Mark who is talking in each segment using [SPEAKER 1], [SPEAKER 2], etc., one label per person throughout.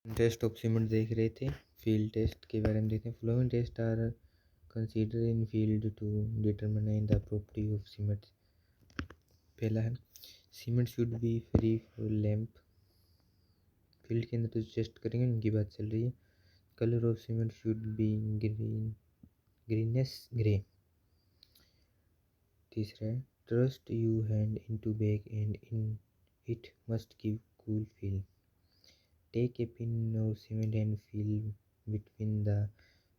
[SPEAKER 1] Test of cement देख रहे थे। फील्ड टेस्ट के बारे में देखते हैं। Flowing test are consider in field to determine the property of cement. पहला है cement should be free for lumps. Field के अंदर तो टेस्ट करेंगे उनकी बात चल रही है। Colour of cement should B greenish grey. तीसरा है trust you hand into bag and in it must give cool feel. Take a pin of cement and fill between the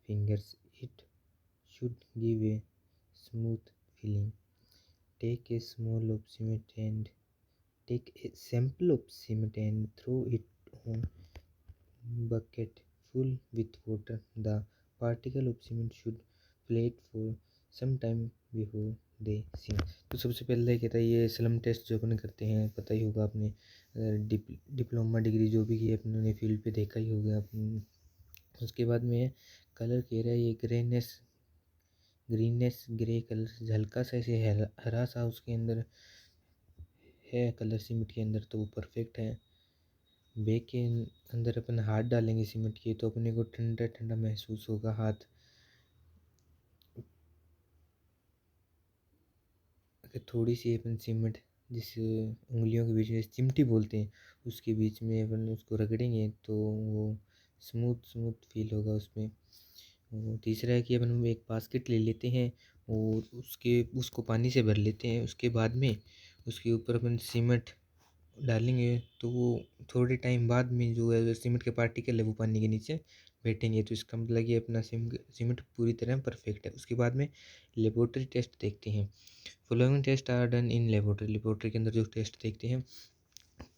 [SPEAKER 1] fingers. It should give a smooth feeling. Take a sample of cement and throw it on bucket full with water. The particle of cement should float for some time before they sink. तो सबसे पहले कहता है ये slum test जो अपन करते हैं, पता ही होगा आपने, डिप्लोमा डिग्री जो भी की अपने फील्ड पे देखा ही होगा अपन। उसके बाद में कलर कह रहा है ये ग्रीनेस ग्रे कलर, हल्का सा ऐसे हरा सा उसके अंदर है कलर सीमेंट के अंदर, तो वो परफेक्ट है। बैग के अंदर अपन हाथ डालेंगे सीमेंट के तो अपने को ठंडा ठंडा महसूस होगा हाथ। अगर थोड़ी सी अपन सीमेंट जिस उंगलियों के बीच में चिमटी बोलते हैं उसके बीच में अपन उसको रगड़ेंगे तो वो स्मूथ फील होगा उसमें। और तीसरा है कि अपन एक बास्केट ले लेते हैं और उसको पानी से भर लेते हैं। उसके बाद में उसके ऊपर अपन सीमेंट डालेंगे तो वो थोड़े टाइम बाद में जो है सीमेंट के पार्टिकल है वो पानी के नीचे बैठेंगे। तो इसका मतलब कि अपना सीमेंट पूरी तरह परफेक्ट है। उसके बाद में लेबोरेटरी टेस्ट देखते हैं। Following test are done in laboratory के अंदर जो टेस्ट देखते हैं।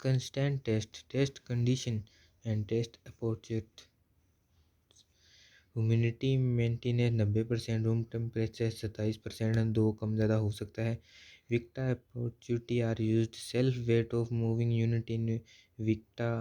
[SPEAKER 1] Constant test condition and test opportunity. Humidity maintenance 90%, room temperature 27%, दो कम ज़्यादा हो सकता है। Vicat opportunity are used. Self weight of moving unit in Vicat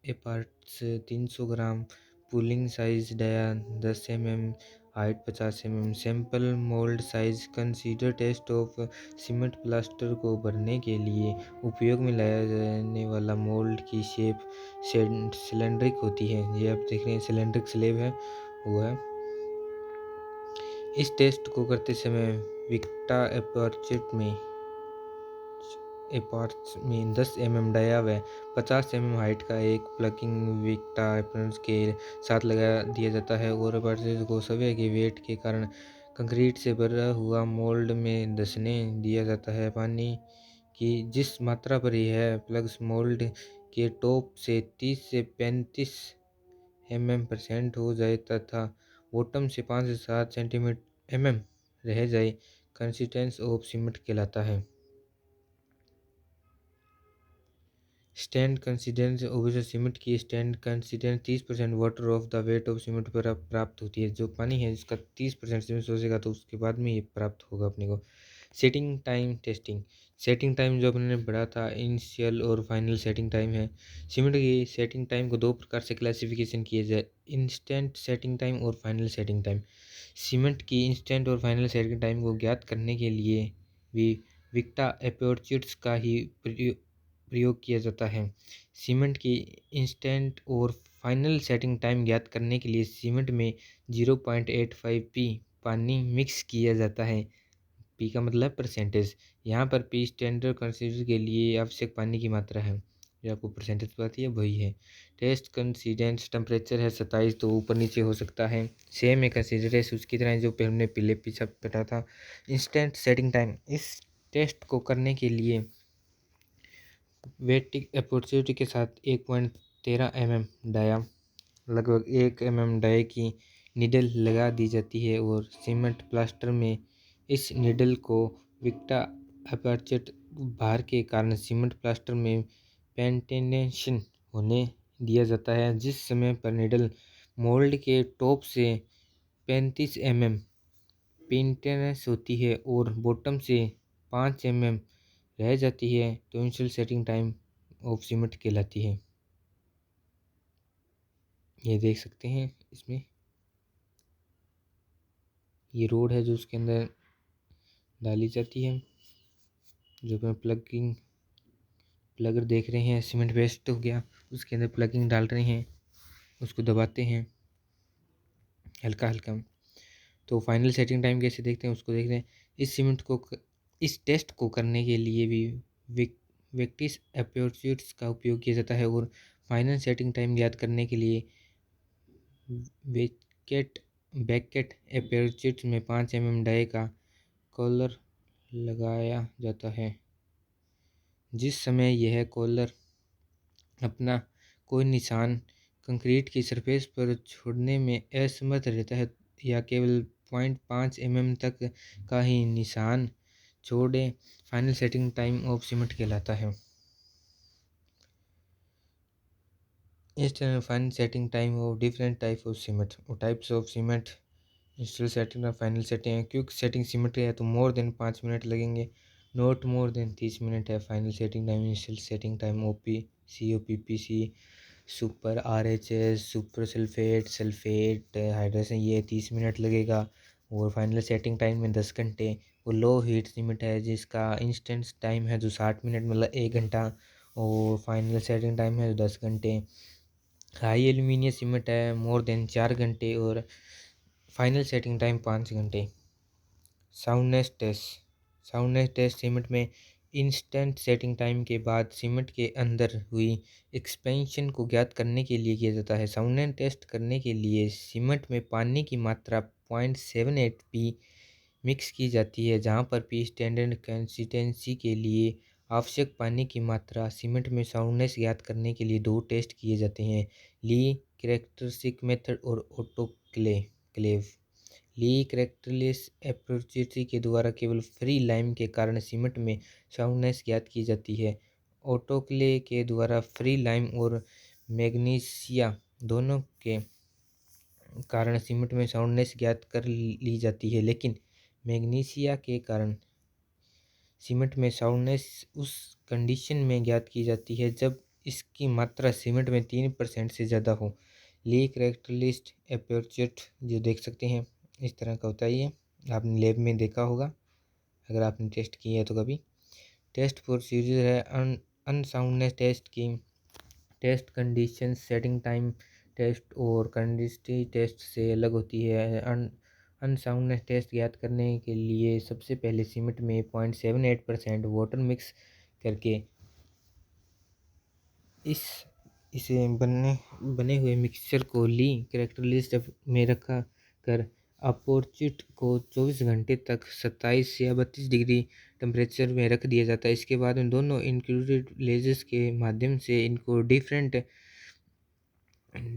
[SPEAKER 1] parts 300 gram. Pulling size dia 10 mm, height 50 mm। Sample mould size consider test of cement plaster को भरने के लिए उपयोग में लाया जाने वाला मोल्ड की शेप सिलेंड्रिक होती है। ये आप देख रहे हैं सिलेंड्रिक स्लेब है वो है। इस टेस्ट को करते समय विक्टा एपार्च में 10 mm डाया व 50 mm हाइट का एक प्लगिंग विक्टा एपरेंस के साथ लगा दिया जाता है और एपार्चेज को सभी के वेट के कारण कंक्रीट से भरा हुआ मोल्ड में धंसने दिया जाता है। पानी की जिस मात्रा पर यह प्लग्स मोल्ड के टॉप से 30 से 35 mm% हो जाए तथा बॉटम से 5 से 7 सेंटीमीटर रह जाए कंसिस्टेंस ऑफ सीमेंट कहलाता है। स्टैंड कंसिस्टेंस ओबियस सीमेंट की stand consistency 30% water of the weight of cement पर प्राप्त होती है। जो पानी है इसका 30% सीमेंट सोचेगा तो उसके बाद में ये प्राप्त होगा अपने को। Setting time testing. Setting time जो अपने पढ़ा था इनिशियल और फाइनल सेटिंग टाइम है। सीमेंट की सेटिंग टाइम को दो प्रकार से क्लासिफिकेशन किया जाए, इंस्टेंट सेटिंग टाइम और फाइनल सेटिंग टाइम। सीमेंट की इंस्टेंट और फाइनल सेटिंग टाइम को ज्ञात करने के लिए भी विक्टा एपर्चर्स का ही प्रयोग किया जाता है। सीमेंट की इंस्टेंट और फाइनल सेटिंग टाइम ज्ञात करने के लिए सीमेंट में 0.85 पी पानी मिक्स किया जाता है। पी का मतलब परसेंटेज। यहाँ पर पी स्टैंडर्ड कंसीडर के लिए आवश्यक पानी की मात्रा है। जो आपको परसेंटेज बताती है वही है। टेस्ट कंसीडेंस टेम्परेचर है 27, तो ऊपर नीचे हो सकता है। सेम है कंसीडरेस उसकी तरह जो हमने पहले पीछा पढ़ा था। Instant setting time. इस टेस्ट को करने के लिए वेटिक अपॉर्चुनिटी के साथ 1.13 mm डाया लगभग 1 mm डाई की निडल लगा दी जाती है और सीमेंट प्लास्टर में इस निडल को विक्टा अपर्चर भार के कारण सीमेंट प्लास्टर में पेंटेनेशन होने दिया जाता है। जिस समय पर निडल मोल्ड के टॉप से 35 mm पेंटेनेस होती है और बॉटम से 5 mm रह जाती है तो initial setting time of cement कहलाती है। ये देख सकते हैं इसमें ये रोड है जो उसके अंदर डाली जाती है जो मैं प्लगिंग प्लगर देख रहे हैं, सीमेंट वेस्ट हो गया, उसके अंदर प्लगिंग डाल रहे हैं, उसको दबाते हैं हल्का हल्का। तो फाइनल सेटिंग टाइम कैसे देखते हैं उसको देख रहे हैं। इस टेस्ट को करने के लिए भी वेक्टिस एपर्चर्स का उपयोग किया जाता है, और फाइनल सेटिंग टाइम ज्ञात करने के लिए बेकेट बैकेट एपर्चर्स में 5 mm डाई का कॉलर लगाया जाता है। जिस समय यह कॉलर अपना कोई निशान कंक्रीट की सरफेस पर छोड़ने में असमर्थ रहता है या केवल 0.5 mm तक का ही निशान छोड़े, final setting time of cement कहलाता है। इस तरह final setting time of different type of cement और types of cement. Install setting और फाइनल सेटिंग है। क्विक सेटिंग सीमेंट है तो मोर देन 5 मिनट लगेंगे, नॉट मोर देन 30 मिनट है। Final setting time install setting time OP COPPC super RHS super sulphate sulphate hydration ये 30 minute लगेगा, और final setting time में 10 घंटे। वो लो हीट सीमेंट है जिसका इंस्टेंट टाइम है जो 60 मिनट मतलब 1 घंटा, और फाइनल सेटिंग टाइम है जो 10 घंटे। हाई एल्यूमिनियम सीमेंट है मोर देन 4 घंटे, और फाइनल सेटिंग टाइम 5 घंटे। साउंडनेस टेस्ट सीमेंट में इंस्टेंट सेटिंग टाइम के बाद सीमेंट के अंदर हुई एक्सपेंशन को ज्ञात करने के लिए किया जाता है। साउंडनेस टेस्ट करने के लिए सीमेंट में पानी की मात्रा 0.78 p मिक्स की जाती है, जहां पर p स्टैंडर्ड कंसिस्टेंसी के लिए आवश्यक पानी की मात्रा। सीमेंट में साउंडनेस ज्ञात करने के लिए 2 टेस्ट किए जाते हैं, ली कैरेक्टरिस्टिक मेथड और ऑटोक्लेव। ली कैरेक्टरलेस एप्रोचिटी के द्वारा केवल फ्री लाइम के कारण सीमेंट में साउंडनेस ज्ञात की जाती है। ऑटोक्ले के द्वारा फ्री लाइम और मैग्नीशिया दोनों के कारण सीमेंट में साउंडनेस ज्ञात कर ली जाती है, लेकिन मैग्नीशिया के कारण सीमेंट में साउंडनेस उस कंडीशन में ज्ञात की जाती है जब इसकी मात्रा सीमेंट में 3% से ज़्यादा हो। ली कैरेक्टरिस्टिक एपर्चर जो देख सकते हैं इस तरह का होता है, ये आपने लैब में देखा होगा अगर आपने टेस्ट किया है तो कभी। टेस्ट प्रोसीजर है अनसाउंडनेस टेस्ट की test condition setting time test और कंडिस्टी टेस्ट से अलग होती है। अनसाउंडनेस टेस्ट ज्ञात करने के लिए सबसे पहले सीमेंट में 0.78% वाटर मिक्स करके इसे बने हुए मिक्सचर को ली कैरेक्टरिस्टिक में रखा कर अपोर्चुट को 24 घंटे तक 27 या 32 डिग्री टेम्परेचर में रख दिया जाता है। इसके बाद उन दोनों इंक्लूडेड लेजर्स के माध्यम से इनको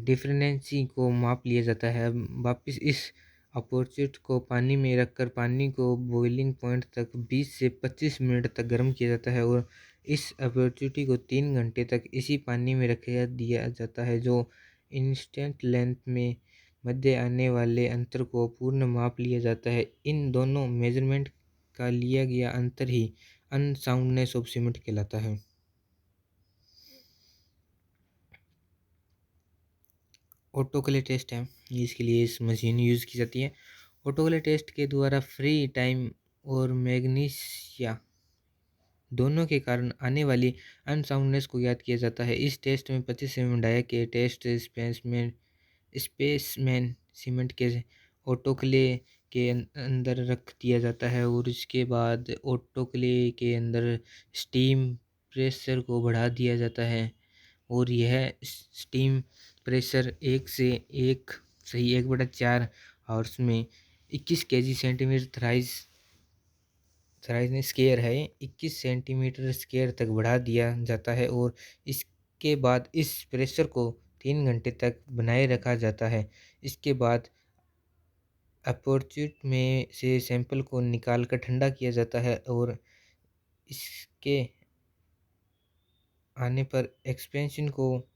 [SPEAKER 1] डिफरेंसी को माप लिया जाता है। वापस इस अपोर्चुट को पानी में रखकर पानी को बॉइलिंग पॉइंट तक 20 से 25 मिनट तक गर्म किया जाता है, और इस अपॉर्चुनिटी को 3 घंटे तक इसी पानी में रख दिया जाता है, जो इंस्टेंट लेंथ में मध्य आने वाले अंतर को पूर्ण माप लिया जाता है। इन दोनों मेजरमेंट का लिया गया अंतर ही अनसाउंडनेस ऑफ सीमेंट कहलाता है। ऑटोक्लेव टेस्ट है, इसके लिए इस मशीन यूज़ की जाती है। ऑटोक्लेव टेस्ट के द्वारा फ्री टाइम और मैग्नीशिया दोनों के कारण आने वाली अनसाउंडनेस को ज्ञात किया जाता है। इस टेस्ट में 25 mm डाई के टेस्ट स्पेसमैन सीमेंट के ऑटोक्ले के अंदर रख दिया जाता है, और इसके बाद ऑटोक्ले के अंदर स्टीम प्रेशर को बढ़ा दिया जाता है, और यह स्टीम प्रेशर 1/4 आवर्स में 21 kg सेंटीमीटर थ्राइस स्केयर है 21 सेंटीमीटर स्केयर तक बढ़ा दिया जाता है, और इसके बाद इस प्रेशर को 3 घंटे तक बनाए रखा जाता है। इसके बाद अपर्चुट में से सैंपल को निकाल कर ठंडा किया जाता है, और इसके आने पर एक्सपेंशन को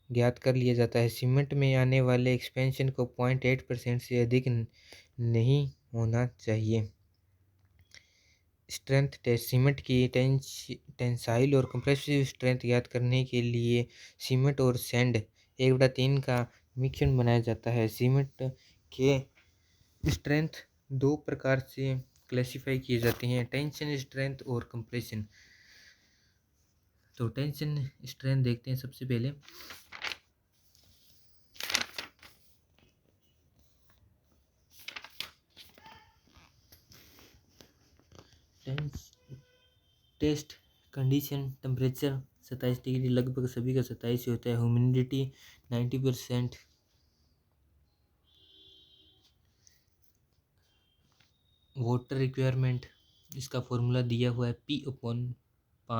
[SPEAKER 1] ज्ञात कर लिया जाता है। सीमेंट में आने वाले एक्सपेंशन को 0.8% से अधिक नहीं होना चाहिए। स्ट्रेंथ टेस्ट सीमेंट की टेंसाइल और कंप्रेसिव स्ट्रेंथ ज्ञात करने के लिए सीमेंट और सैंड 1/3 का मिश्रण बनाया जाता है। सीमेंट के स्ट्रेंथ 2 प्रकार से क्लासिफाई किए जाते हैं, टेंशन स्ट्रेंथ और कंप्रेशन। तो टेंशन स्ट्रेंथ देखते हैं सबसे पहले। टेस्ट कंडीशन टेम्परेचर 27 डिग्री लगभग सभी का 27 ही होता है। ह्यूमिडिटी 90%। वाटर रिक्वायरमेंट इसका फॉर्मूला दिया हुआ है P/5 +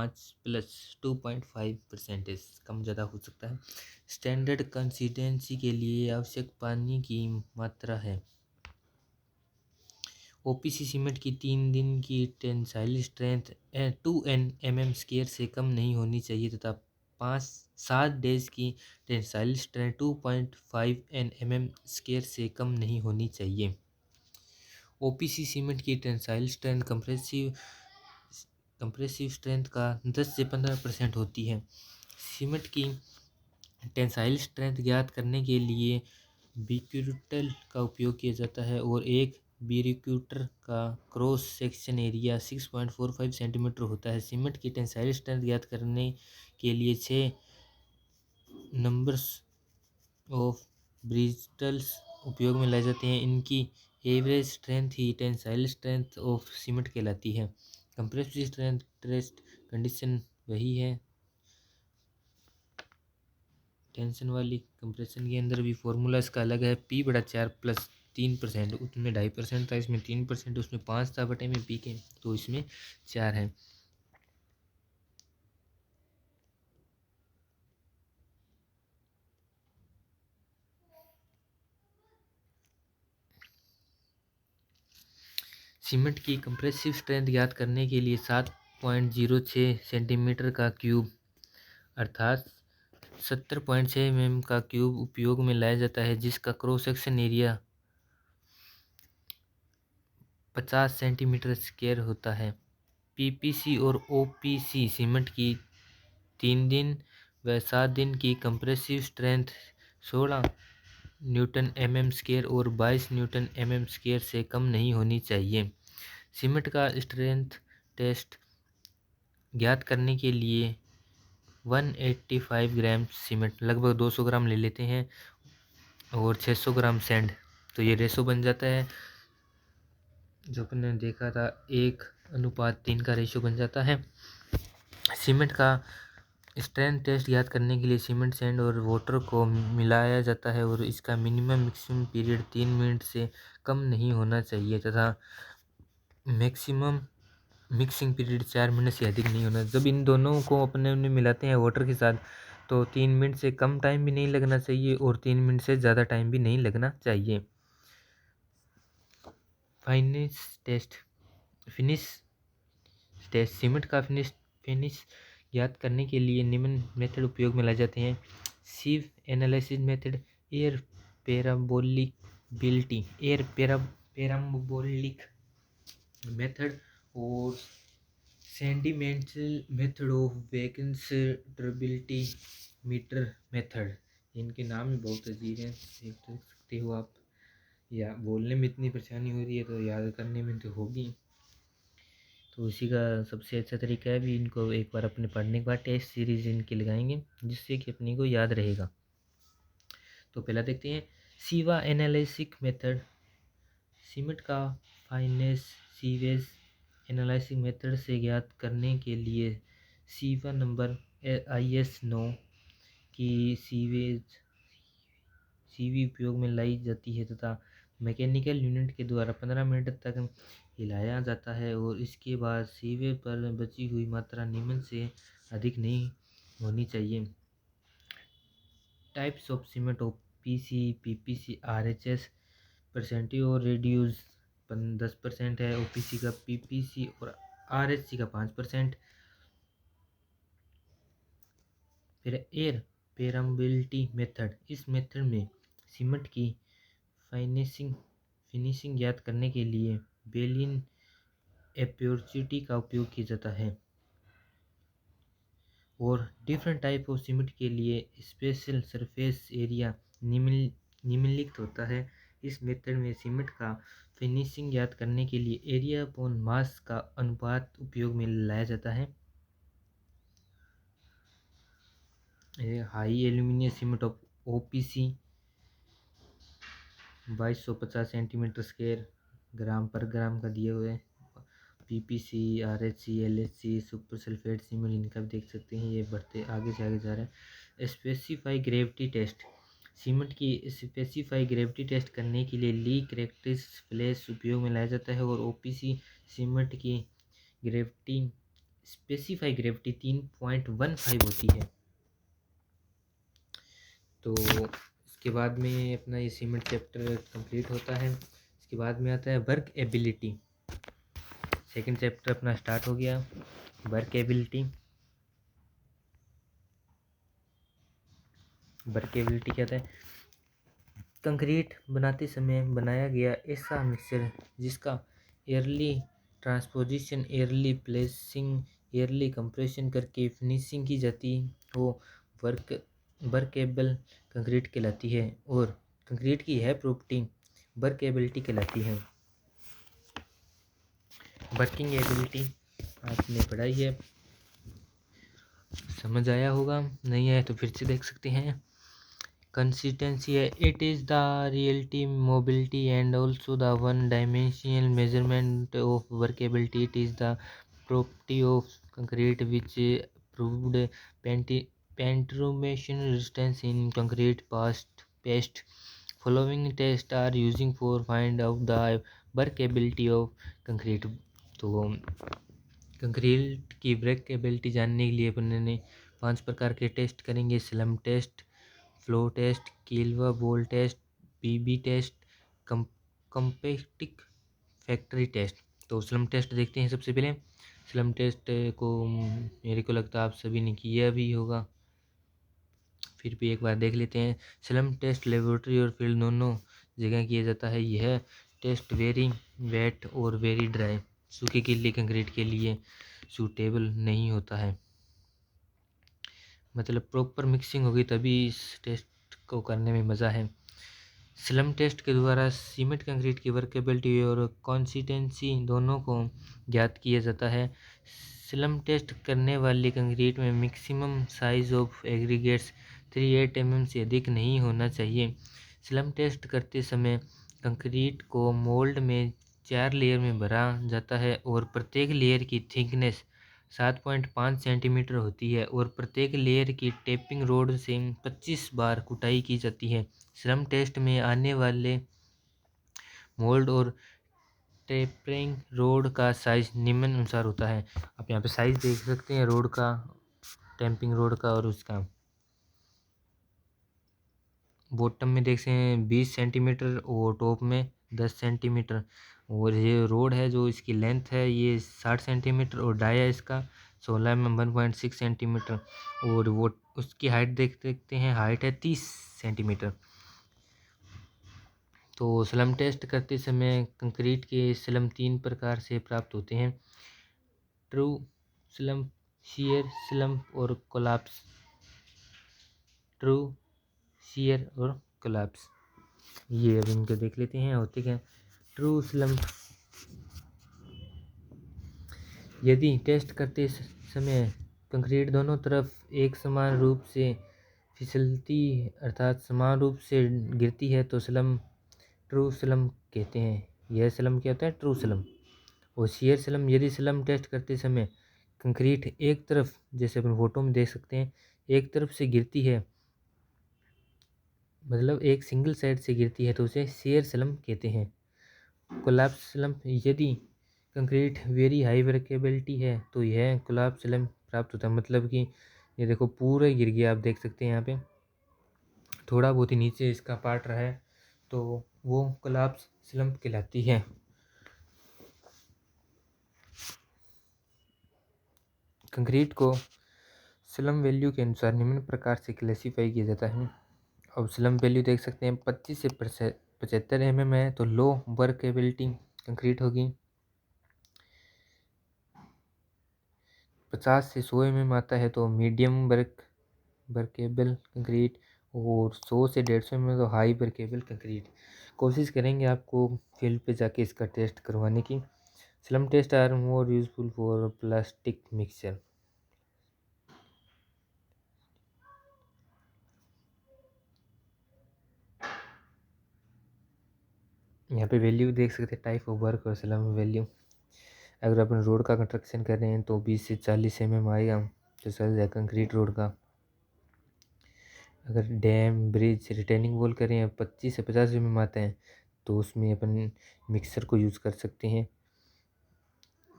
[SPEAKER 1] 2.5%, कम ज़्यादा हो सकता है। स्टैंडर्ड कंसिस्टेंसी के लिए आवश्यक पानी की मात्रा है। ओपीसी सीमेंट की 3 दिन की टेंसाइल स्ट्रेंथ 2 Nm² से कम नहीं होनी चाहिए तथा 5-7 डेज की टेंसाइल स्ट्रेंथ 2.5 Nm² से कम नहीं होनी चाहिए। ओपीसी सीमेंट की टेंसाइल स्ट्रेंथ कंप्रेसिव स्ट्रेंथ का 10 से 15% होती है। सीमेंट की टेंसाइल स्ट्रेंथ ज्ञात करने के लिए बिक्यूटल का उपयोग किया जाता है और एक बिक्यूटर का क्रॉस सेक्शन एरिया 6.45 सेंटीमीटर होता है। सीमेंट की टेंसाइल स्ट्रेंथ ज्ञात करने के लिए 6 नंबर्स ऑफ ब्रिस्टल्स उपयोग में लाए जाते हैं। इनकी average strength he tensile strength of cement कहलाती है। कंप्रेसिव स्ट्रेंथ टेस्ट कंडीशन वही है। टेंशन वाली कंप्रेशन के अंदर भी फॉर्मूला इसका अलग है। P/4 + 3%, उसमें 2.5% था, इसमें 3%, उसमें 5 था बटे में P के, तो इसमें 4 है। सीमेंट की कंप्रेसिव स्ट्रेंथ ज्ञात करने के लिए 7.06 सेंटीमीटर का क्यूब अर्थात 70.6 mm का क्यूब उपयोग में लाया जाता है, जिसका क्रॉस सेक्शन एरिया 50 सेंटीमीटर² होता है। पीपीसी और ओपीसी सीमेंट की 3 दिन व 7 दिन की कंप्रेसिव स्ट्रेंथ 16 न्यूटन mm² और 22 न्यूटन mm² से कम नहीं होनी चाहिए। सीमेंट का स्ट्रेंथ टेस्ट ज्ञात करने के लिए 185 ग्राम सीमेंट लगभग 200 ग्राम ले लेते हैं और 600 ग्राम सैंड, तो ये रेशो बन जाता है जो अपन ने देखा था 1:3 का रेशो बन जाता है। सीमेंट का स्ट्रेंथ टेस्ट ज्ञात करने के लिए सीमेंट सैंड और वाटर को मिलाया जाता है और इसका मिनिमम मिक्सिंग पीरियड 3 मिनट से कम नहीं होना चाहिए तथा मैक्सिमम मिक्सिंग पीरियड 4 मिनट से अधिक नहीं होना। जब इन दोनों को अपने मिलाते हैं वाटर के साथ तो 3 मिनट से कम टाइम भी नहीं लगना चाहिए और 3 मिनट से ज़्यादा टाइम भी नहीं लगना चाहिए। फिनिश टेस्ट सीमेंट का फिनिश ज्ञात करने के लिए निम्न मेथड उपयोग में लाए जाते हैं। Sieve analysis method, air parabolic method और sentimental method of vacancy meter method. इनके नाम भी बहुत अजीब हैं, देख सकते हो आप। या बोलने में इतनी परेशानी हो रही है तो याद करने में तो होगी। तो इसी का सबसे अच्छा तरीका है भी इनको एक बार अपने पढ़ने के बाद टेस्ट सीरीज इनकी लगाएंगे जिससे कि अपने को याद रहेगा। तो पहला देखते हैं सीवा एनालिसिस मेथड। सीमेंट का फाइनेस सीवेज एनालिसिस मेथड से ज्ञात करने के लिए सीवा नंबर IS 9 की सीवी उपयोग में लाई जाती है तथा मैकेनिकल यूनिट के द्वारा 15 मिनट तक हिलाया जाता है और इसके बाद सीवे पर बची हुई मात्रा निम्न से अधिक नहीं होनी चाहिए। Types of cement OPC, PPC, RHS percentage और रेड्यूस 10% है। OPC का, PPC और RHC का 5%। फिर एयर पेराबिलिटी मेथड, इस मेथड में सीमेंट की फिनिशिंग ज्ञात करने के लिए बेलियन एपोर्चुनिटी का उपयोग किया जाता है और डिफरेंट टाइप ऑफ सीमेंट के लिए स्पेशल सरफेस एरिया निम्नलिखित होता है। इस मेथड में सीमेंट का फिनिशिंग ज्ञात करने के लिए एरिया अपॉन मास का अनुपात उपयोग में लाया जाता है। High aluminium cement of OPC 2250 centimetre square gram per gram का दिए हुए। PPC, RHC, LHC, super sulphate cement, इनका भी देख सकते हैं। ये बढ़ते आगे से आगे जा रहा है। स्पेसिफाई ग्रेविटी टेस्ट, सीमेंट की स्पेसिफाई ग्रेविटी टेस्ट करने के लिए ली करैक्टरिस फ्लैश उपयोग में लाया जाता है। और OPC सीमेंट की ग्रेविटी स्पेसिफाई ग्रेविटी 3.15 होती है। तो इसके बाद में अपना ये सीमेंट चैप्टर कंप्लीट होता है। इसके बाद में आता है वर्क एबिलिटी। सेकंड चैप्टर अपना स्टार्ट हो गया। वर्क एबिलिटी क्या होता है? कंक्रीट बनाते समय बनाया गया ऐसा मिक्सचर जिसका early transposition, early placing, early compression करके फिनिशिंग की जाती हो, वर्केबल कंक्रीट कहलाती है। और कंक्रीट की यह प्रॉपर्टी वर्केबिलिटी कहलाती है। वर्किंग एबिलिटी आपने पढ़ाई है, समझ आया होगा, नहीं आया तो फिर से देख सकते हैं। कंसिस्टेंसी है, it is the reality mobility and also the one dimensional measurement of workability. It is the property of concrete which proved penetration resistance in concrete paste. Following test are using for find out the workability of concrete. तो concrete की workability जानने के लिए अपन ने 5 प्रकार के test करेंगे। Slump test, flow test, Kelly ball test, PB test, compacting factor test. तो स्लम टेस्ट देखते हैं सबसे पहले। स्लम टेस्ट को मेरे को लगता है आप सभी ने किया भी होगा, फिर भी एक बार देख लेते हैं। स्लम टेस्ट लेबोरेटरी और फील्ड दोनों जगह किया जाता है। यह टेस्ट वेरी वेट और वेरी ड्राई, सूखे गीले कंक्रीट के लिए सूटेबल नहीं होता है। मतलब प्रॉपर मिक्सिंग होगी तभी इस टेस्ट को करने में मज़ा है। स्लम टेस्ट के द्वारा सीमेंट कंक्रीट की वर्केबिलिटी और कंसिस्टेंसी दोनों को ज्ञात किया जाता है। स्लम टेस्ट करने वाले कंक्रीट में maximum size of aggregates 38 mm से अधिक नहीं होना चाहिए। स्लम टेस्ट करते समय कंक्रीट को मोल्ड में 4 लेयर में भरा जाता है और प्रत्येक लेयर की थिकनेस 7.5 सेंटीमीटर होती है और प्रत्येक लेयर की टेपिंग रोड से 25 बार कुटाई की जाती है। स्लम टेस्ट में आने वाले मोल्ड और टेपरिंग रोड का साइज निम्नानुसार होता है। आप यहाँ पे साइज देख सकते हैं रोड का, टेपिंग रोड का, और उसका बॉटम में देख सकते हैं 20 सेंटीमीटर और टॉप में 10 सेंटीमीटर। और ये रोड है जो इसकी लेंथ है ये 60 सेंटीमीटर और डाया इसका 16 में 1.6 सेंटीमीटर। और वो उसकी हाइट देख सकते हैं, हाइट है 30 सेंटीमीटर। तो स्लम टेस्ट करते समय कंक्रीट के स्लम 3 प्रकार से प्राप्त होते हैं: ट्रू स्लम, शियर स्लम और कोलैप्स। ट्रू, शियर और कोलैप्स, ये अब इनको देख लेते हैं होते क्या। ट्रू स्लम, यदि टेस्ट करते समय कंक्रीट दोनों तरफ एक समान रूप से फिसलती अर्थात समान रूप से गिरती है तो स्लम ट्रू स्लम कहते हैं। यह स्लम क्या होता है? True slum. और शियर स्लम, यदि स्लम टेस्ट करते समय कंक्रीट एक तरफ, जैसे अपन फोटो में देख सकते हैं, एक तरफ से गिरती है, मतलब एक सिंगल साइड से गिरती है, तो उसे शियर स्लम कहते हैं। कोलैप्स स्लम, यदि कंक्रीट वेरी हाई वर्केबिलिटी है तो यह कोलैप्स स्लम प्राप्त होता है। मतलब कि ये देखो पूरा गिर गया, आप देख सकते हैं यहाँ पे थोड़ा बहुत ही नीचे इसका पार्ट रहा है तो वो कोलैप्स स्लम कहलाती है। कंक्रीट को स्लम वैल्यू के अनुसार निम्न प्रकार से क्लासीफाई किया जाता है। अब स्लम वैल्यू देख सकते हैं 25 से 75 mm है तो लो वर्केबिलिटी कंक्रीट होगी। 50 से 100 mm आता है तो मीडियम वर्केबल कंक्रीट, और 100 से 150 mm तो हाई वर्केबल कंक्रीट। कोशिश करेंगे आपको फील्ड पे जाके इसका टेस्ट करवाने की। Slump test are more useful for plastic mixture. यहाँ पे वैल्यू देख सकते हैं, टाइप ऑफ वर्क और स्लम वैल्यू। अगर अपन रोड का कंस्ट्रक्शन कर रहे हैं तो 20 से 40 mm आएगा, जो चल जाए कंक्रीट रोड का। अगर डैम, ब्रिज, रिटेनिंग वॉल कर रहे हैं 25 से 50 mm आते हैं, तो उसमें अपन मिक्सर को यूज़ कर सकते हैं।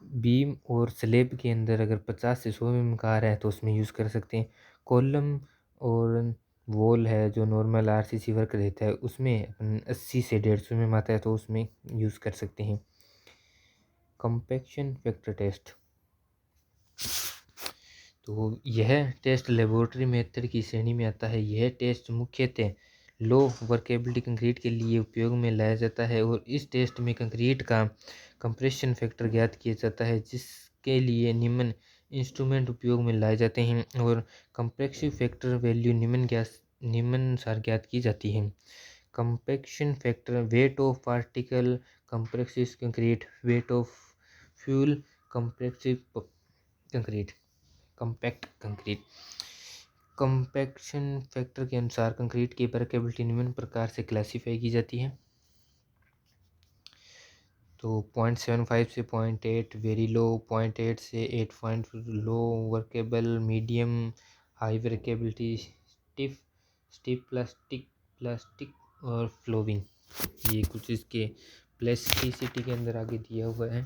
[SPEAKER 1] बीम और स्लेब के अंदर अगर 50 से 100 mm का आ रहा है तो उसमें यूज़ कर सकते हैं। कॉलम और वॉल है जो नॉर्मल आरसीसी वर्क रहता है, उसमें अपन 80 से 150 mm आता है तो उसमें यूज़ कर सकते हैं। कंपैक्शन फैक्टर टेस्ट, तो यह टेस्ट लेबोरेटरी मेथड की श्रेणी में आता है। यह टेस्ट मुख्यतः लो वर्केबिलिटी कंक्रीट के लिए उपयोग में लाया जाता है और इस टेस्ट में कंक्रीट का कंप्रेशन फैक्टर ज्ञात किया जाता है, जिसके लिए निम्न इंस्ट्रूमेंट उपयोग में लाए जाते हैं और कंप्रेसिव फैक्टर वैल्यू निम्नानुसार ज्ञात की जाती है। Compaction factor, weight of particle compressive concrete, weight of fuel compressive concrete, compact concrete. Compaction factor के अनुसार कंक्रीट की वर्केबिलिटी निम्न प्रकार से क्लासिफाई की जाती है। तो 0.75 से 0.8 वेरी लो, 0.8 से 8 low workable, medium, high workability, stiff plastic और फ्लोविंग। ये कुछ इसके प्लास्टिसिटी के अंदर आगे दिया हुआ है।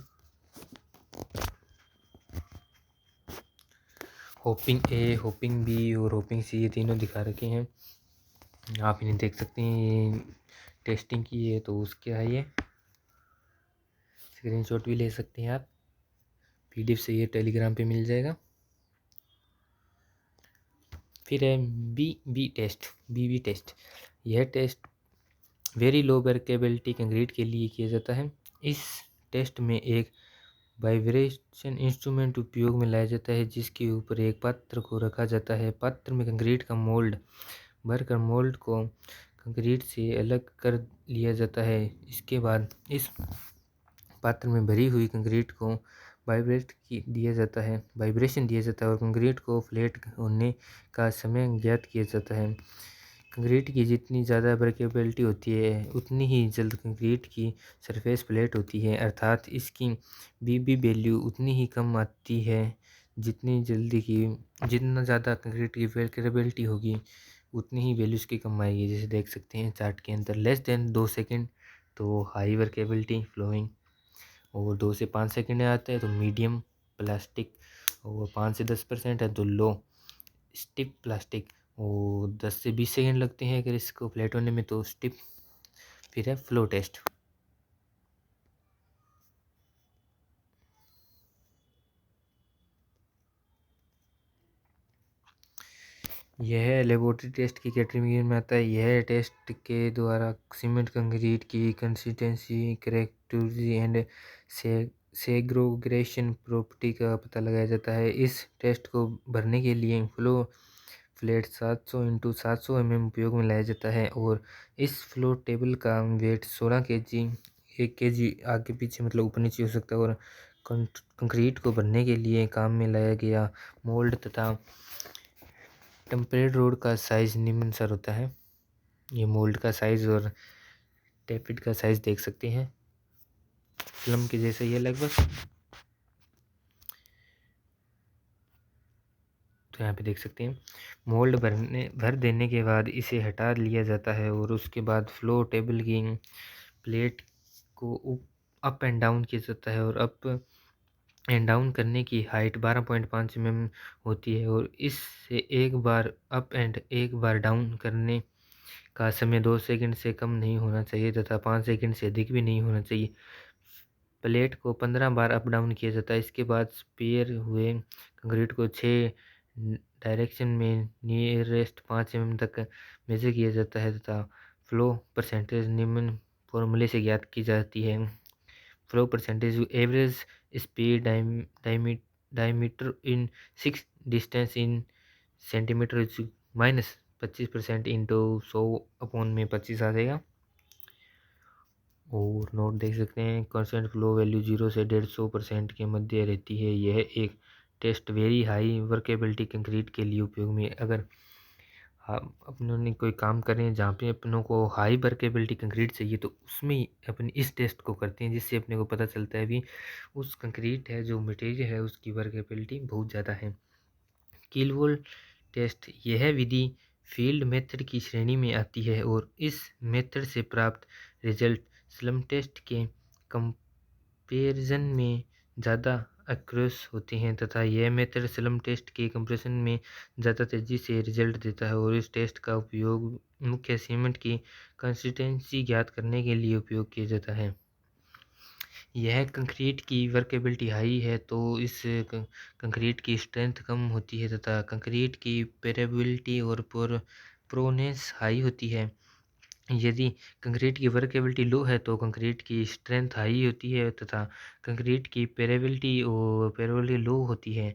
[SPEAKER 1] होपिंग ए, होपिंग बी और होपिंग सी, ये तीनों दिखा रखे हैं, आप इन्हें देख सकते हैं। ये टेस्टिंग की है तो उसके है, ये स्क्रीनशॉट भी ले सकते हैं आप, पीडीएफ से ये टेलीग्राम पे मिल जाएगा। फिर है बी टेस्ट। यह test very low workability concrete के लिए किया जाता है। इस टेस्ट में एक वाइब्रेशन इंस्ट्रूमेंट उपयोग में लाया जाता है, जिसके ऊपर एक पात्र को रखा जाता है। पात्र में कंक्रीट का मोल्ड भरकर मोल्ड को कंक्रीट से अलग कर लिया जाता है। इसके बाद इस पात्र में भरी हुई कंक्रीट को वाइब्रेशन दिया जाता है और कंक्रीट को फ्लैट होने का समय ज्ञात किया जाता है। कंक्रीट की जितनी ज़्यादा वर्केबिलिटी होती है उतनी ही जल्द कंक्रीट की सरफेस फ्लैट होती है, अर्थात इसकी बीबी वैल्यू उतनी ही कम आती है जितना ज़्यादा कंक्रीट की वर्केबिलिटी होगी उतनी ही वैल्यू इसकी कम आएगी। जैसे देख सकते हैं चार्ट के अंदर, लेस देन 2 सेकेंड तो हाई वर्केबिलिटी फ्लोइंग, और 2 से 5 सेकेंड आते हैं तो मीडियम प्लास्टिक, और 5 से 10% है तो लो स्टिफ प्लास्टिक, और 10 से 20 सेकेंड लगते हैं अगर इसको फ्लैट होने में तो स्टिफ। फिर है फ्लो टेस्ट। यह लेबोरेटरी टेस्ट की कैटेगरी में आता है। यह टेस्ट के द्वारा सीमेंट कंक्रीट की कंसिस्टेंसी, करेक्टिविटी एंड सेग्रेगेशन प्रॉपर्टी का पता लगाया जाता है। इस टेस्ट को भरने के लिए फ्लो फ्लेट 700 × 700 mm उपयोग में लाया जाता है और इस फ्लो टेबल का वेट 16 kg, 1 kg आगे पीछे मतलब ऊपर नीचे हो सकता है। और कंक्रीट को भरने के लिए काम में लाया गया मोल्ड तथा टेम्परेट रोड का साइज निम्नानुसार होता है। ये मोल्ड का साइज और टेपिड का साइज देख सकते हैं, फिल्म के जैसे ही है लगभग। तो यहाँ पे देख सकते हैं मोल्ड भर देने के बाद इसे हटा लिया जाता है और उसके बाद फ्लो टेबल की प्लेट को अप एंड डाउन किया जाता है और अप एंड डाउन करने की हाइट 12.5 mm होती है और इससे एक बार अप एंड एक बार डाउन करने का समय 2 सेकंड से कम नहीं होना चाहिए तथा 5 सेकंड से अधिक भी नहीं होना चाहिए। प्लेट को 15 बार अप डाउन किया जाता है। इसके बाद स्पेयर हुए कंक्रीट को 6 डायरेक्शन में नियरेस्ट 5 mm तक मेजर किया जाता है तथा फ्लो परसेंटेज निम्न फॉर्मूले से ज्ञात की जाती है। Flow percentage average speed diameter in 6 distance in centimetre -25% into 100 में 25 आ जाएगा। और नोट देख सकते हैं कंस्टेंट फ्लो वैल्यू 0 से 150% के मध्य रहती है। यह एक test very high workability concrete के लिए उपयोग में। अगर अपनों ने कोई काम कर रहे हैं जहाँ पे अपनों को हाई वर्केबिलिटी कंक्रीट चाहिए, तो उसमें अपन इस टेस्ट को करते हैं, जिससे अपने को पता चलता है भी उस कंक्रीट है जो मटेरियल है उसकी वर्केबिलिटी बहुत ज़्यादा है। किलवॉल टेस्ट यह विधि फील्ड मेथड की श्रेणी में आती है और इस मेथड से प्राप्त रिजल्ट स्लम टेस्ट के कंपैरिजन में ज़्यादा एक्यूरेट होते हैं तथा यह मेथड स्लम टेस्ट के कंपैरिजन में ज़्यादा तेज़ी से रिजल्ट देता है। और इस टेस्ट का उपयोग मुख्य सीमेंट की कंसिस्टेंसी ज्ञात करने के लिए उपयोग किया जाता है। यह कंक्रीट की वर्केबिलिटी हाई है तो इस कंक्रीट की स्ट्रेंथ कम होती है तथा कंक्रीट की पेरेबिलिटी और प्रोनेस हाई होती है। यदि कंक्रीट की वर्केबिलिटी लो है तो कंक्रीट की स्ट्रेंथ हाई होती है तथा कंक्रीट की पेरेबिलिटी लो होती है।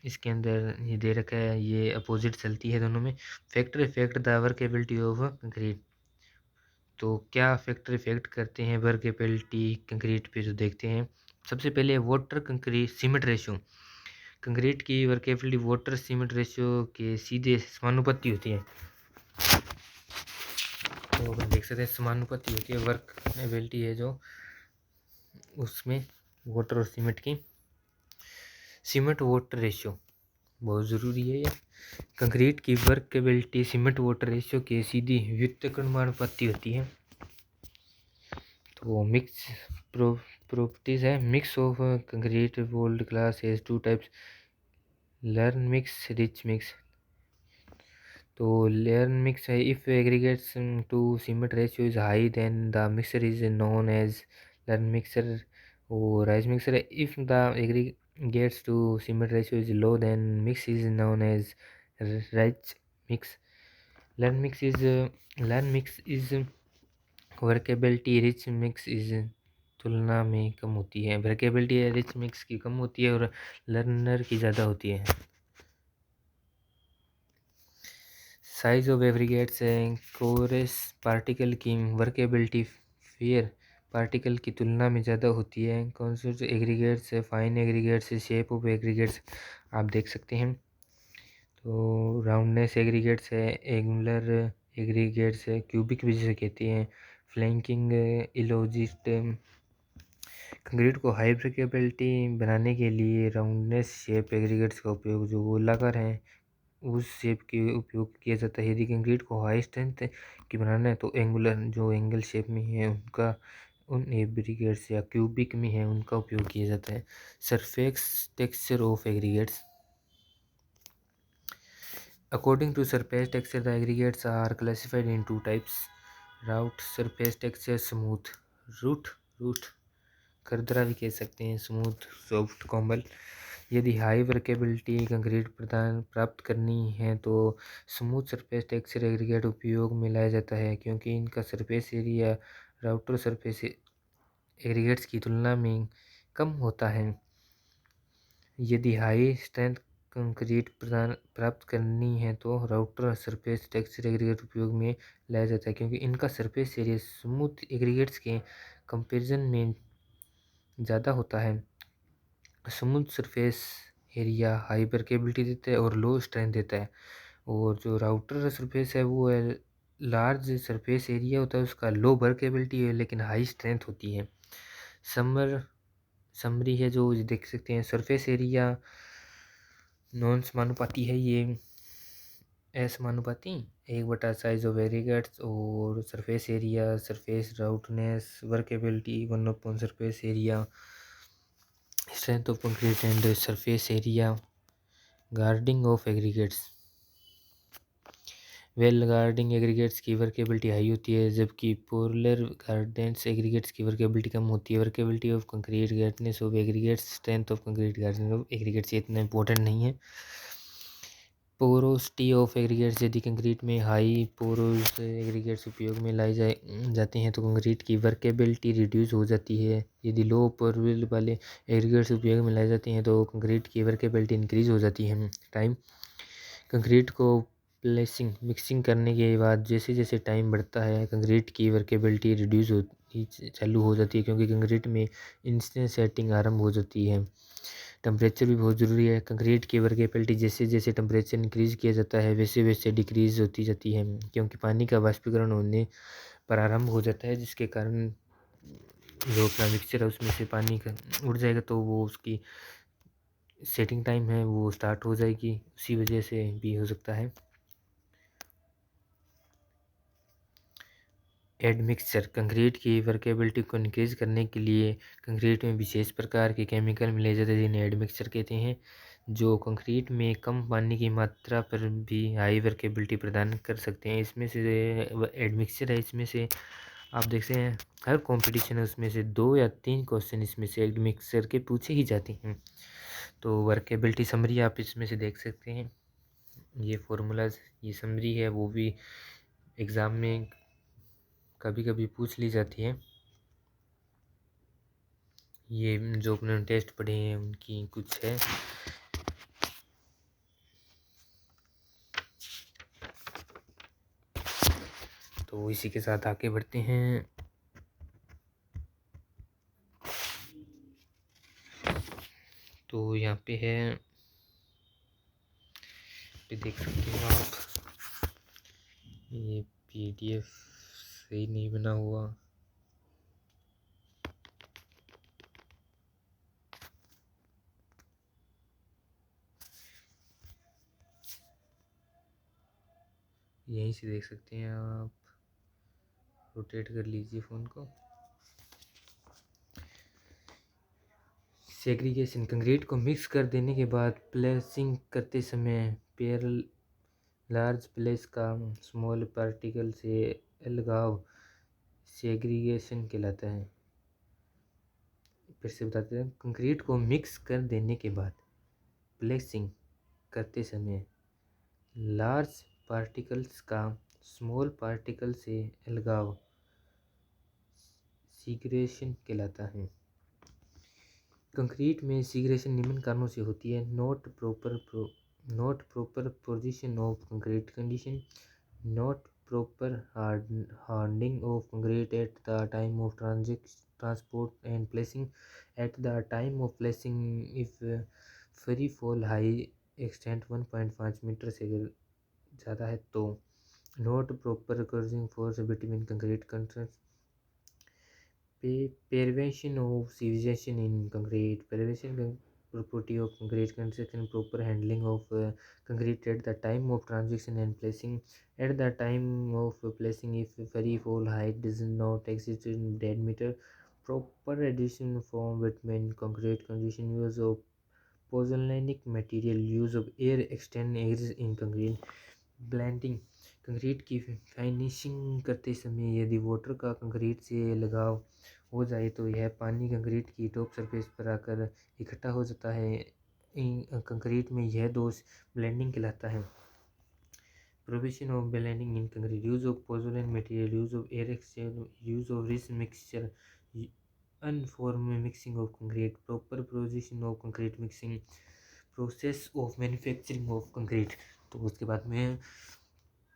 [SPEAKER 1] इसके अंदर ये दे रखा है, ये अपोजिट चलती है दोनों में। Factor effect the workability of concrete. तो क्या फैक्टर इफेक्ट करते हैं वर्केबिलिटी कंक्रीट पे, जो देखते हैं। सबसे पहले water concrete cement ratio. Concrete की वर्केबिलिटी वाटर सीमेंट रेशियो के सीधे समानुपाती होती है। तो अपन देख सकते हैं समानुपाती होती है वर्केबिलिटी है जो उसमें वाटर और सीमेंट की। सीमेंट वाटर रेशियो बहुत ज़रूरी है ये। कंक्रीट की वर्केबिलिटी सीमेंट वाटर रेशियो के सीधी व्युत्क्रमानुपाती होती है। तो मिक्स प्रॉपर्टीज है। Mix of concrete would class has two types, lean mix, rich mix. तो लर्न मिक्स है if aggregates to cement ratio is high then the mixer is known as lean mixer. और rich mixer है if the aggregates to cement ratio is low then mix is known as rich mix. Lean mix is workability, rich mix is तुलना में कम होती है। Workability rich mix की कम होती है और लर्नर की ज़्यादा होती है। साइज ऑफ एग्रीगेट्स है कोरस पार्टिकल की वर्केबिलिटी फेयर पार्टिकल की तुलना में ज़्यादा होती है। कॉन्सोर्स एग्रीगेट्स है फाइन एग्रीगेट्स है शेप ऑफ एग्रीगेट्स आप देख सकते हैं। तो राउंडनेस एग्रीगेट्स है एंगुलर एग्रीगेट्स है क्यूबिक भी जिसे कहते हैं। फ्लैंकिंग इलोजिस्ट कंक्रीट को हाई वर्केबिलिटी बनाने के लिए राउंडनेस शेप एग्रीगेट्स का उपयोग जो गोलाकार हैं उस शेप के उपयोग किया जाता है। यदि कंक्रीट को हाई स्ट्रेंथ की बनाना है तो एंगुलर जो एंगल शेप में है उनका उन एग्रीगेट्स या क्यूबिक में है उनका उपयोग किया जाता है। Surface texture of aggregates according to surface texture the aggregates are classified in two types, rough surface texture, smooth rough करदरा भी कह सकते हैं, स्मूथ सॉफ्ट कोमल। यदि हाई वर्केबिलिटी कंक्रीट प्रदान प्राप्त करनी है तो स्मूथ सरफेस टेक्सचर एग्रीगेट उपयोग में लाया जाता है क्योंकि इनका surface area router surface aggregates की तुलना में कम होता है। यदि हाई स्ट्रेंथ कंक्रीट प्रदान प्राप्त करनी है तो राउटर सरफेस टेक्सचर एग्रीगेट उपयोग में लाया जाता है क्योंकि इनका सरफेस एरिया स्मूथ एग्रीगेट्स के कंपैरिजन में ज़्यादा होता है। Smooth surface area high workability देता है और लो स्ट्रेंथ देता है। और जो राउटर सरफेस है वो है लार्ज सरफेस एरिया होता है उसका लो वर्केबिलिटी है लेकिन हाई स्ट्रेंथ होती है। समरी है जो देख सकते हैं सरफेस एरिया नॉन समानुपाती है ये असमानुपाती 1/, साइज ऑफ एग्रीगेट्स और surface area surface roughness workability 1/, surface area strength of concrete and surface area. Grading of aggregates well grading aggregates की वर्केबिलिटी हाई होती है जबकि पोलर गार्डेंस एग्रीगेट्स की वर्केबिलिटी कम होती है। Workability of concrete gradedness of aggregates strength of concrete gradedness of aggregates ये इतना इंपॉर्टेंट नहीं है। पोरोसिटी ऑफ एग्रीगेट्स यदि कंक्रीट में हाई पोरोस एग्रीगेट्स उपयोग में लाए जाते हैं तो कंक्रीट की वर्केबिलिटी रिड्यूस हो जाती है। यदि लो पोरोसिटी वाले एग्रीगेट्स उपयोग में लाए जाते हैं तो कंक्रीट की वर्केबिलिटी इंक्रीज हो जाती है। टाइम कंक्रीट को प्लेसिंग मिक्सिंग करने के बाद जैसे जैसे टाइम बढ़ता है कंक्रीट की वर्केबिलिटी रिड्यूस होती चालू हो जाती है क्योंकि कंक्रीट में इंस्टेंट सेटिंग आरंभ हो जाती है। टेम्परेचर भी बहुत ज़रूरी है। कंक्रीट की वर्केबिलिटी जैसे जैसे टेम्परेचर इंक्रीज़ किया जाता है वैसे वैसे डिक्रीज़ होती जाती है, क्योंकि पानी का वाष्पीकरण होने प्रारंभ हो जाता है, जिसके कारण जो अपना मिक्सचर है उसमें से पानी का उड़ जाएगा, तो वो उसकी सेटिंग टाइम है वो स्टार्ट हो जाएगी, उसी वजह से भी हो सकता है। एड मिक्सचर कंक्रीट की वर्केबिलिटी को इंक्रीज करने के लिए कंक्रीट में विशेष प्रकार के केमिकल मिलाए जाते हैं जिन्हें एड मिक्सचर कहते हैं, जो कंक्रीट में कम पानी की मात्रा पर भी हाई वर्केबिलिटी प्रदान कर सकते हैं। इसमें से एड मिक्सचर है, इसमें से आप देख सकते हैं हर कंपटीशन है उसमें से 2 या 3 क्वेश्चन इसमें से एड मिक्सचर के पूछे ही जाते हैं। तो वर्केबिलिटी समरी आप इसमें से देख सकते हैं, ये फॉर्मूलाज ये समरी है वो भी एग्ज़ाम में कभी कभी पूछ ली जाती है। ये जो अपने टेस्ट पढ़े हैं उनकी कुछ है। तो इसी के साथ आगे बढ़ते हैं। तो यहाँ पे है, पे देख सकते हो आप, ये पीडीएफ सही नहीं बना हुआ। यहीं से देख सकते हैं आप, रोटेट कर लीजिए फ़ोन को। सेग्रीगेशन कंक्रीट को मिक्स कर देने के बाद प्लेसिंग करते समय पेयर लार्ज प्लेस का स्मॉल पार्टिकल से अलगाव सेग्रीगेशन कहलाता है। फिर से बताते हैं, कंक्रीट को मिक्स कर देने के बाद प्लेसिंग करते समय लार्ज पार्टिकल्स का स्मॉल पार्टिकल से अलगाव सीग्रेशन कहलाता है। कंक्रीट में सीग्रेशन निम्न कारणों से होती है: not proper position of concrete condition, not proper hardening of concrete at the time of transport and placing, at the time of placing if free fall high extent 1.5 metre से अगर ज़्यादा है तो, not proper crushing force between concrete constructs, prevention of separation in concrete, prevention property of concrete construction, proper handling of concrete at the time of transition and placing, at the time of placing if free fall height does not exist in dead meter, proper addition from between concrete condition, use of pozzolanic material, use of air extend airs in concrete, blending concrete की फाइनिशिंग करते समय यदि water का concrete से लगाव हो जाए तो यह पानी कंक्रीट की टॉप सरफेस पर आकर इकट्ठा हो जाता है। कंक्रीट में यह दोष ब्लेंडिंग कहलाता है। Provision of blending in concrete, use of pozzolan material, use of air exchange, use of rich mixture, uniform mixing of concrete, proper provision of concrete mixing, process of manufacturing of concrete. तो उसके बाद में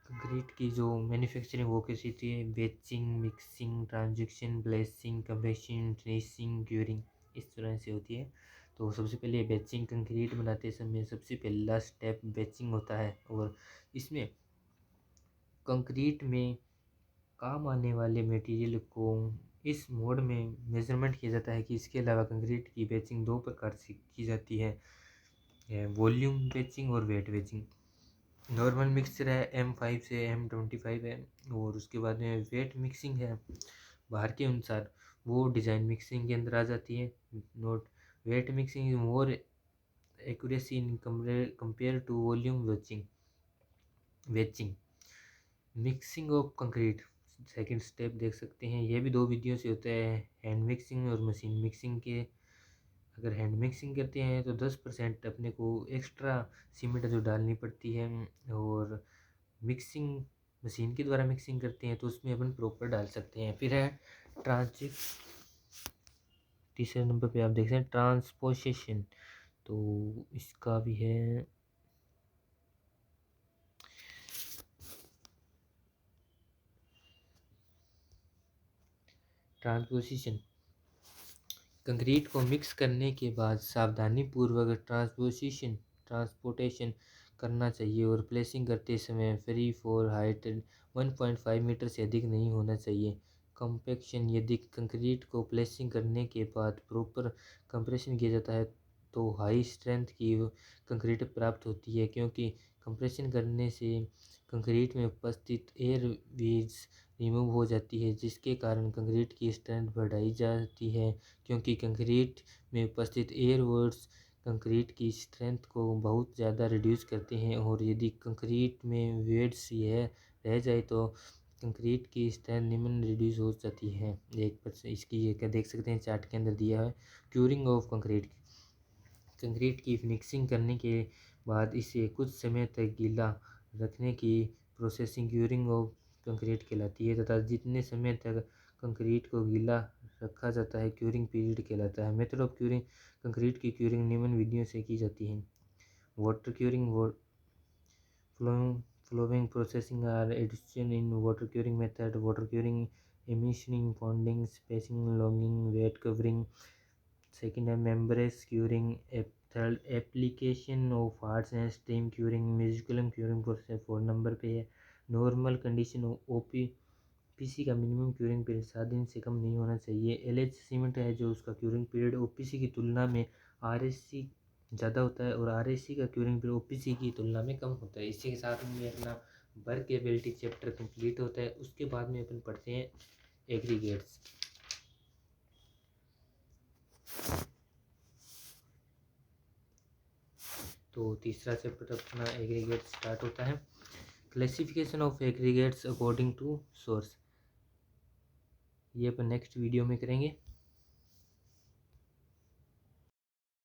[SPEAKER 1] concrete की जो manufacturing वो कैसी होती है: batching, mixing, transaction, blessing, compression, tracing, curing, इस तरह से होती है। तो सबसे पहले बेचिंग, कंक्रीट बनाते समय सबसे पहला स्टेप बेचिंग होता है, और इसमें कंक्रीट में काम आने वाले मटेरियल को इस मोड में मेजरमेंट किया जाता है कि इसके अलावा कंक्रीट की बेचिंग दो प्रकार से की जाती है, वॉल्यूम बेचिंग और वेट बेचिंग। नॉर्मल मिक्सचर है M5 से M25 है, और उसके बाद में वेट मिक्सिंग है बाहर के अनुसार, वो डिज़ाइन मिक्सिंग के अंदर आ जाती है। Note, weight mixing is more accuracy in compare to volume batching. Mixing of concrete second step देख सकते हैं, ये भी दो विधियों से होता है, हैंड मिक्सिंग और मशीन मिक्सिंग के। अगर हैंड मिक्सिंग करते हैं तो 10% अपने को एक्स्ट्रा सीमेंट जो डालनी पड़ती है, और मिक्सिंग मशीन के द्वारा मिक्सिंग करते हैं तो उसमें अपन प्रॉपर डाल सकते हैं। फिर है ट्रांजिट, तीसरे नंबर पे आप देख सकते हैं ट्रांसपोजिशन, तो इसका भी है ट्रांसपोजिशन। कंक्रीट को मिक्स करने के बाद सावधानीपूर्वक ट्रांसपोर्टेशन करना चाहिए और प्लेसिंग करते समय फ्री फॉर हाइट 1.5 मीटर से अधिक नहीं होना चाहिए। कंपैक्शन, यदि कंक्रीट को प्लेसिंग करने के बाद प्रॉपर कंप्रेशन किया जाता है तो हाई स्ट्रेंथ की कंक्रीट प्राप्त होती है, क्योंकि कंप्रेशन करने से कंक्रीट में उपस्थित एयर वेज रिमूव हो जाती है, जिसके कारण कंक्रीट की स्ट्रेंथ बढ़ाई जाती है, क्योंकि कंक्रीट में उपस्थित एयर वेव्स कंक्रीट की स्ट्रेंथ को बहुत ज़्यादा रिड्यूस करते हैं। और यदि कंक्रीट में वेट्स यह रह जाए तो कंक्रीट की स्ट्रेंथ निम्न रिड्यूस हो जाती है 1%। इसकी ये क्या देख सकते हैं चार्ट के अंदर दिया है। क्यूरिंग ऑफ कंक्रीट, कंक्रीट की मिक्सिंग करने के बाद इसे कुछ समय तक गीला रखने की प्रोसेसिंग क्यूरिंग ऑफ कंक्रीट कहलाती है, तथा जितने समय तक कंक्रीट को गीला रखा जाता है क्यूरिंग पीरियड कहलाता है। मेथड ऑफ क्यूरिंग, कंक्रीट की क्यूरिंग निम्न विधियों से की जाती है। Water curing, flowing processing are addition in water curing method. Water curing, emissioning, ponding, spacing, logging, wet covering. Second है membrane curing. Third application of hards and steam curing. म्यूजिकलम curing process 4 number पे है। Normal condition OPC का minimum curing period 7 दिन से कम नहीं होना चाहिए। एलएच सीमेंट है जो उसका क्यूरिंग पीरियड ओपीसी की तुलना में आरएससी ज़्यादा होता है और आरएससी का क्यूरिंग पीरियड ओपीसी की तुलना में कम होता है। इसी के साथ में अपना वर्केबिलिटी चैप्टर कंप्लीट होता है। उसके बाद में अपन पढ़ते हैं एग्रीगेट्स। तो तीसरा चैप्टर अपना एग्रीगेट स्टार्ट होता है। Classification of aggregates according to source, ये अपन नेक्स्ट वीडियो में करेंगे।